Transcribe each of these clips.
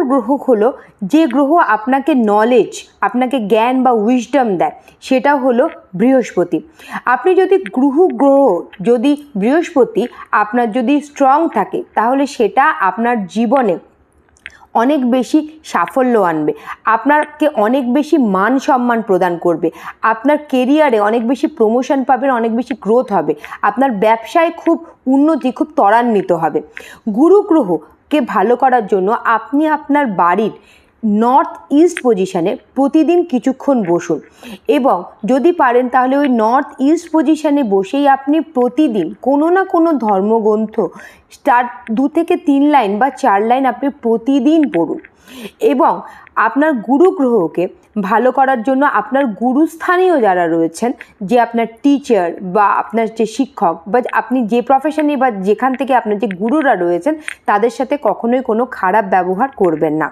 নম্বর গ্রহ হলো যে গ্রহ আপনাকে নলেজ, আপনাকে জ্ঞান বা উইজডম দেয়, সেটা হলো বৃহস্পতি। আপনি যদি যদি বৃহস্পতি আপনার যদি স্ট্রং থাকে, তাহলে সেটা আপনার জীবনে অনেক বেশি সাফল্য আনবে, আপনাকে অনেক বেশি মান সম্মান প্রদান করবে, আপনার কেরিয়ারে অনেক বেশি প্রমোশন পাবেন, অনেক বেশি গ্রোথ হবে, আপনার ব্যবসায় খুব উন্নতি, খুব ত্বরান্বিত হবে। গুরু গ্রহকে ভালো করার জন্য আপনি আপনার বাড়ির নর্থ ইস্ট পজিশানে প্রতিদিন কিছুক্ষণ বসুন, এবং যদি পারেন তাহলে ওই নর্থ ইস্ট পজিশানে বসেই আপনি প্রতিদিন কোনো না কোনো ধর্মগ্রন্থ 2 থেকে 3 লাইন বা 4 লাইন আপনি প্রতিদিন পড়ুন। এবং আপনার গুরু গ্রহকে ভালো করার জন্য আপনার গুরুস্থানীয় যারা রয়েছেন, যে আপনার টিচার বা আপনার যে শিক্ষক বা আপনি যে প্রফেশনে বা যেখান থেকে আপনার যে গুরুরা রয়েছেন, তাদের সাথে কখনোই কোনো খারাপ ব্যবহার করবেন না।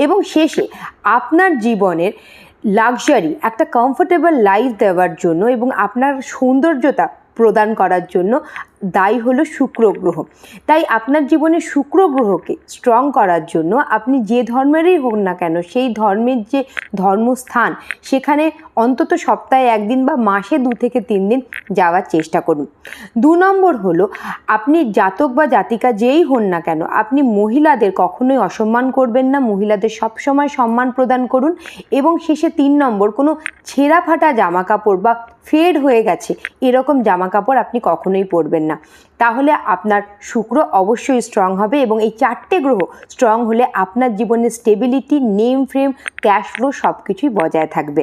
এবং শেষে আপনার জীবনের লাক্সারি, একটা কমফোর্টেবল লাইফ দেওয়ার জন্য এবং আপনার সৌন্দর্যতা প্রদান করার জন্য দায়ী হলো শুক্র গ্রহ। তাই আপনার জীবনে শুক্র গ্রহকে স্ট্রং করার জন্য আপনি যে ধর্মেরই হোক না কেন, সেই ধর্মের যে ধর্মস্থান, সেখানে অন্তত সপ্তাহে 1 দিন বা মাসে 2 থেকে 3 দিন যাওয়ার চেষ্টা করুন। 2 নম্বর হলো, আপনি জাতক বা জাতিকা যেই হন না কেন, আপনি মহিলাদের কখনোই অসম্মান করবেন না, মহিলাদের সবসময় সম্মান প্রদান করুন। এবং শেষে 3 নম্বর, কোনো ছেঁড়া ফাটা জামা কাপড় বা ফেড হয়ে গেছে এরকম জামা কাপড় আপনি কখনোই পরবেন না। তাহলে আপনার শুক্র অবশ্যই স্ট্রং হবে, এবং এই 4টে গ্রহ স্ট্রং হলে আপনার জীবনে stability, name frame, cash flow সব কিছুই বজায় থাকবে।